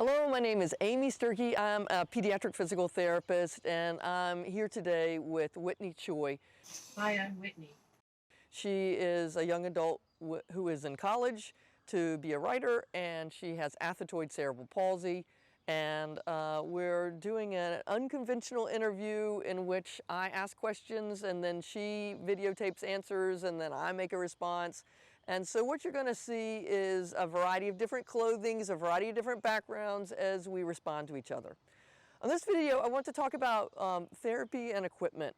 Hello, my name is Amy Sturkey. I'm a pediatric physical therapist, and I'm here today with Whitney Choi. Hi, I'm Whitney. She is a young adult who is in college to be a writer, and she has athetoid cerebral palsy. And we're doing an unconventional interview in which I ask questions and then she videotapes answers and then I make a response. And so what you're going to see is a variety of different clothings, a variety of different backgrounds as we respond to each other. On this video, I want to talk about therapy and equipment.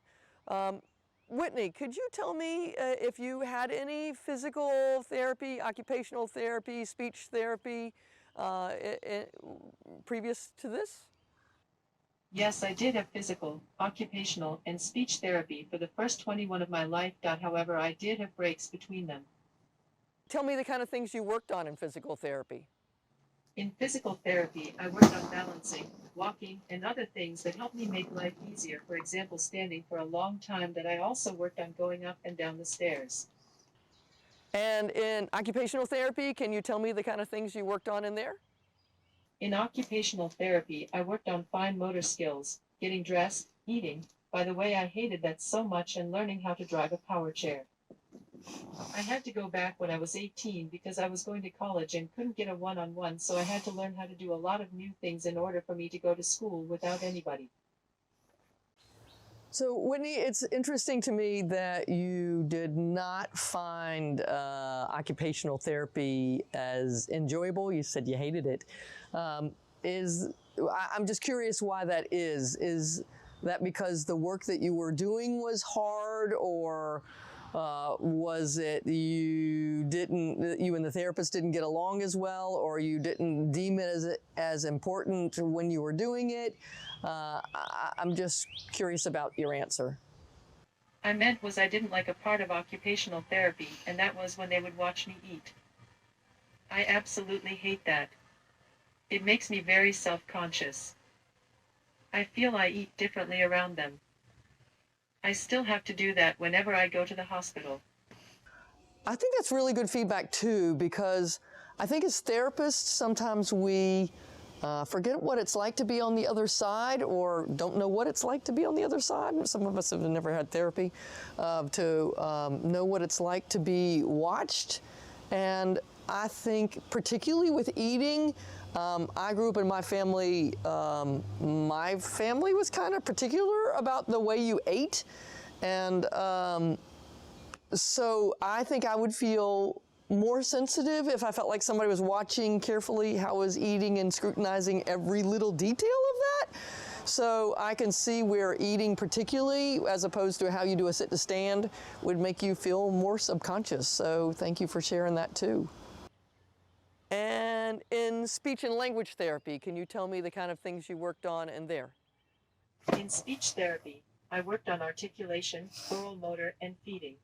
Um, Whitney, could you tell me if you had any physical therapy, occupational therapy, speech therapy previous to this? Yes, I did have physical, occupational, and speech therapy for the first 21 of my life. However, I did have breaks between them. Tell me the kind of things you worked on in physical therapy. In physical therapy, I worked on balancing, walking, and other things that helped me make life easier. For example, standing for a long time. That I also worked on going up and down the stairs. And in occupational therapy, can you tell me the kind of things you worked on in there? In occupational therapy, I worked on fine motor skills, getting dressed, eating. By the way, I hated that so much, and learning how to drive a power chair. I had to go back when I was 18 because I was going to college and couldn't get a one-on-one, so I had to learn how to do a lot of new things in order for me to go to school without anybody. So, Whitney, it's interesting to me that you did not find occupational therapy as enjoyable. You said you hated it. I'm just curious why that is. Is that because the work that you were doing was hard, or was it you and the therapist didn't get along as well, or you didn't deem it as important when you were doing it? I'm just curious about your answer. I meant was I didn't like a part of occupational therapy, and that was when they would watch me eat. I absolutely hate that. It makes me very self-conscious. I feel I eat differently around them. I still have to do that whenever I go to the hospital. I think that's really good feedback too, because I think as therapists, sometimes we forget what it's like to be on the other side, or don't know what it's like to be on the other side. Some of us have never had therapy to know what it's like to be watched. And I think particularly with eating, I grew up in my family was kind of particular about the way you ate. And so I think I would feel more sensitive if I felt like somebody was watching carefully how I was eating and scrutinizing every little detail of that. So I can see where eating particularly, as opposed to how you do a sit to stand, would make you feel more subconscious. So thank you for sharing that too. And in speech and language therapy, can you tell me the kind of things you worked on in there? In speech therapy, I worked on articulation, oral motor, and feeding.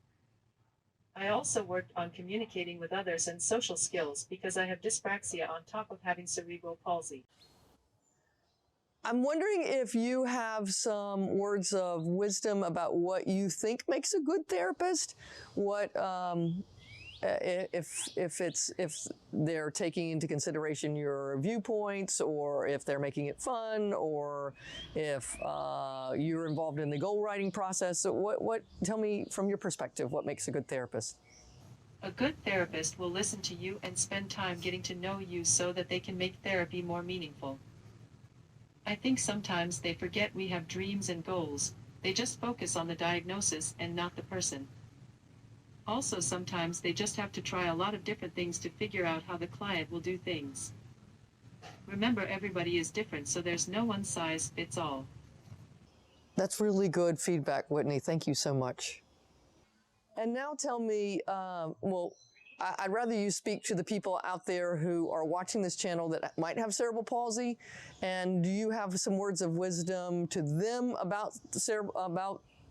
I also worked on communicating with others and social skills because I have dyspraxia on top of having cerebral palsy. I'm wondering if you have some words of wisdom about what you think makes a good therapist. What if they're taking into consideration your viewpoints, or if they're making it fun, or if you're involved in the goal writing process. So what? Tell me from your perspective, what makes a good therapist? A good therapist will listen to you and spend time getting to know you so that they can make therapy more meaningful. I think sometimes they forget we have dreams and goals, they just focus on the diagnosis and not the person. Also, sometimes they just have to try a lot of different things to figure out how the client will do things. Remember, everybody is different, so there's no one size fits all. That's really good feedback, Whitney. Thank you so much. And now tell me, I'd rather you speak to the people out there who are watching this channel that might have cerebral palsy. And do you have some words of wisdom to them about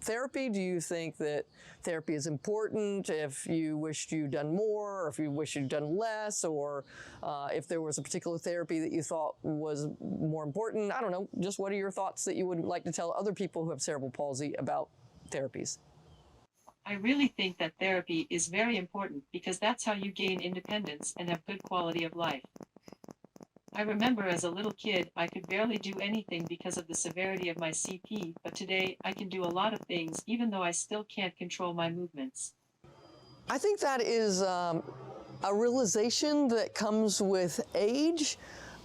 therapy? Do you think that therapy is important? If you wished you'd done more, or if you wish you'd done less, or if there was a particular therapy that you thought was more important? I don't know. Just what are your thoughts that you would like to tell other people who have cerebral palsy about therapies? I really think that therapy is very important because that's how you gain independence and have good quality of life. I remember as a little kid, I could barely do anything because of the severity of my CP, but today I can do a lot of things even though I still can't control my movements. I think that is a realization that comes with age.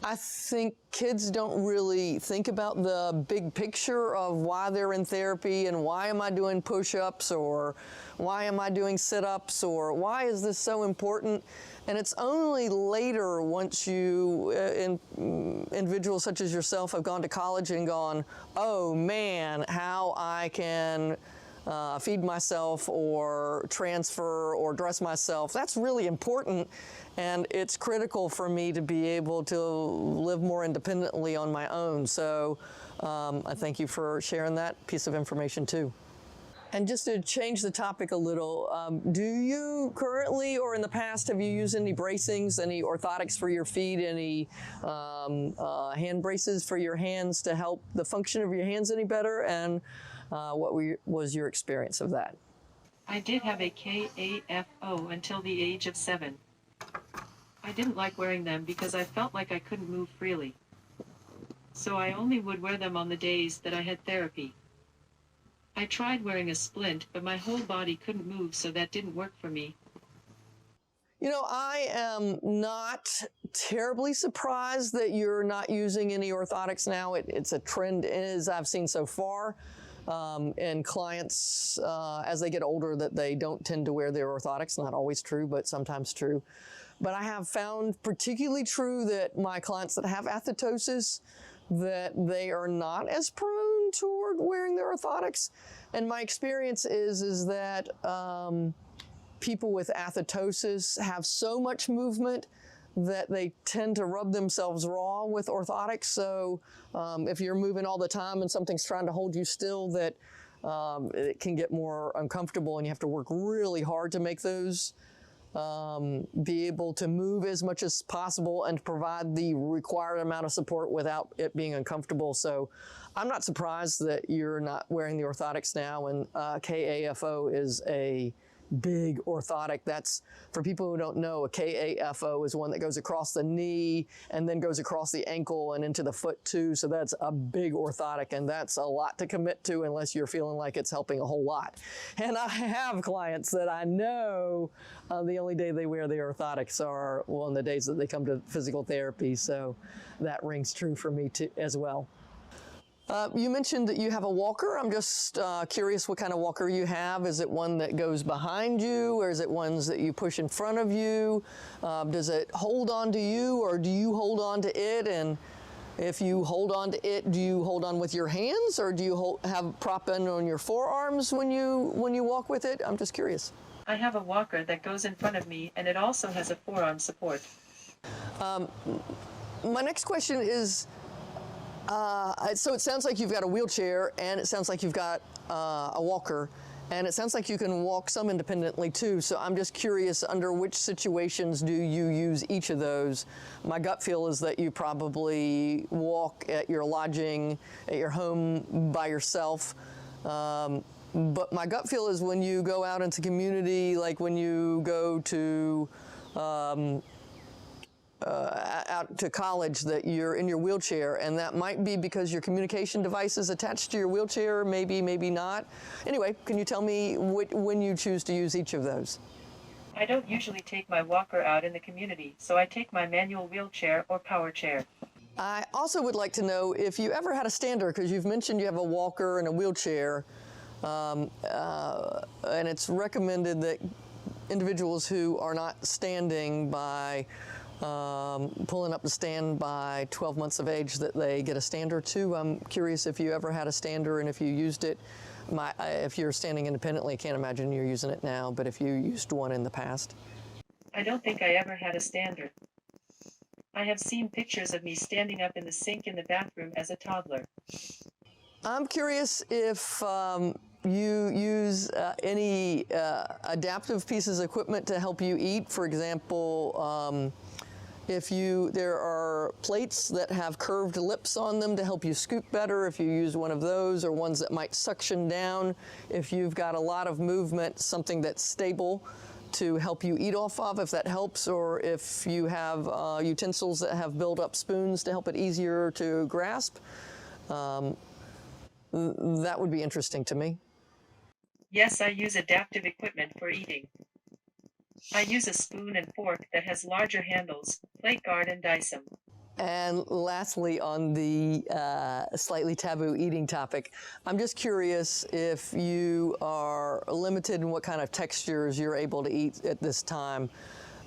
I think kids don't really think about the big picture of why they're in therapy and why am I doing push-ups or why am I doing sit-ups or why is this so important? And it's only later once you, individuals such as yourself, have gone to college and gone, oh man, how I can feed myself or transfer or dress myself. That's really important, and it's critical for me to be able to live more independently on my own. So I thank you for sharing that piece of information too. And just to change the topic a little, do you currently or in the past have you used any bracings, any orthotics for your feet, any hand braces for your hands to help the function of your hands any better? And what was your experience of that? I did have a KAFO until the age of 7. I didn't like wearing them because I felt like I couldn't move freely. So I only would wear them on the days that I had therapy. I tried wearing a splint, but my whole body couldn't move, so that didn't work for me. You know, I am not terribly surprised that you're not using any orthotics now. It's a trend as I've seen so far. And clients, as they get older, that they don't tend to wear their orthotics. Not always true, but sometimes true. But I have found particularly true that my clients that have athetosis, that they are not as prone toward wearing their orthotics. And my experience is that people with athetosis have so much movement that they tend to rub themselves raw with orthotics. So if you're moving all the time and something's trying to hold you still, that it can get more uncomfortable and you have to work really hard to make those be able to move as much as possible and provide the required amount of support without it being uncomfortable. So I'm not surprised that you're not wearing the orthotics now, and KAFO is a big orthotic. That's, for people who don't know, a KAFO is one that goes across the knee and then goes across the ankle and into the foot too. So that's a big orthotic, and that's a lot to commit to unless you're feeling like it's helping a whole lot. And I have clients that I know the only day they wear the orthotics are on the days that they come to physical therapy. So that rings true for me too, as well. You mentioned that you have a walker. I'm just curious what kind of walker you have. Is it one that goes behind you, or is it ones that you push in front of you? Does it hold on to you, or do you hold on to it? And if you hold on to it, do you hold on with your hands, or do you have prop in on your forearms when you walk with it? I'm just curious. I have a walker that goes in front of me, and it also has a forearm support. My next question is, so it sounds like you've got a wheelchair, and it sounds like you've got a walker, and it sounds like you can walk some independently too. So I'm just curious, under which situations do you use each of those? My gut feel is that you probably walk at your lodging, at your home by yourself. But my gut feel is when you go out into community, like when you go to out to college, that you're in your wheelchair, and that might be because your communication device is attached to your wheelchair, maybe not. Anyway, can you tell me when you choose to use each of those? I don't usually take my walker out in the community, so I take my manual wheelchair or power chair. I also would like to know if you ever had a stander, because you've mentioned you have a walker and a wheelchair, and it's recommended that individuals who are not standing by pulling up the stand by 12 months of age, that they get a stander too. I'm curious if you ever had a stander and if you used it. If you're standing independently, I can't imagine you're using it now, but if you used one in the past. I don't think I ever had a stander. I have seen pictures of me standing up in the sink in the bathroom as a toddler. I'm curious if you use any adaptive pieces of equipment to help you eat. For example, if there are plates that have curved lips on them to help you scoop better, if you use one of those, or ones that might suction down. If you've got a lot of movement, something that's stable to help you eat off of, if that helps, or if you have utensils that have built-up spoons to help it easier to grasp. That would be interesting to me. Yes, I use adaptive equipment for eating. I use a spoon and fork that has larger handles, plate guard and dice them. And lastly, on the slightly taboo eating topic, I'm just curious if you are limited in what kind of textures you're able to eat at this time.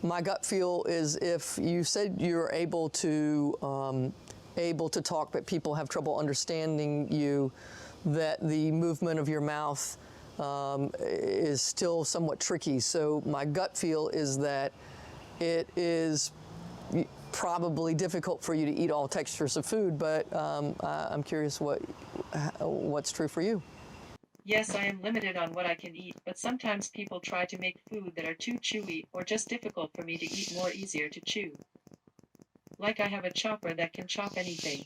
My gut feel is if you said you're able to talk, but people have trouble understanding you, that the movement of your mouth is still somewhat tricky. So my gut feel is that it is probably difficult for you to eat all textures of food, but I'm curious what's true for you. Yes, I am limited on what I can eat, but sometimes people try to make food that are too chewy or just difficult for me to eat more easier to chew. Like I have a chopper that can chop anything.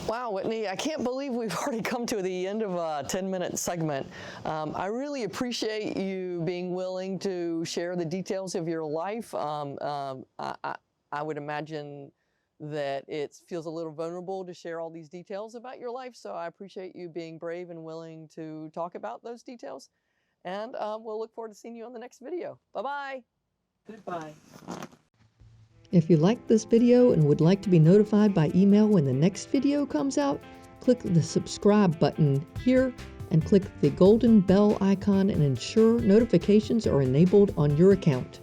Wow, Whitney, I can't believe we've already come to the end of a 10-minute segment. I really appreciate you being willing to share the details of your life. I would imagine that it feels a little vulnerable to share all these details about your life, so I appreciate you being brave and willing to talk about those details. And we'll look forward to seeing you on the next video. Bye-bye. Goodbye. If you liked this video and would like to be notified by email when the next video comes out, click the subscribe button here and click the golden bell icon and ensure notifications are enabled on your account.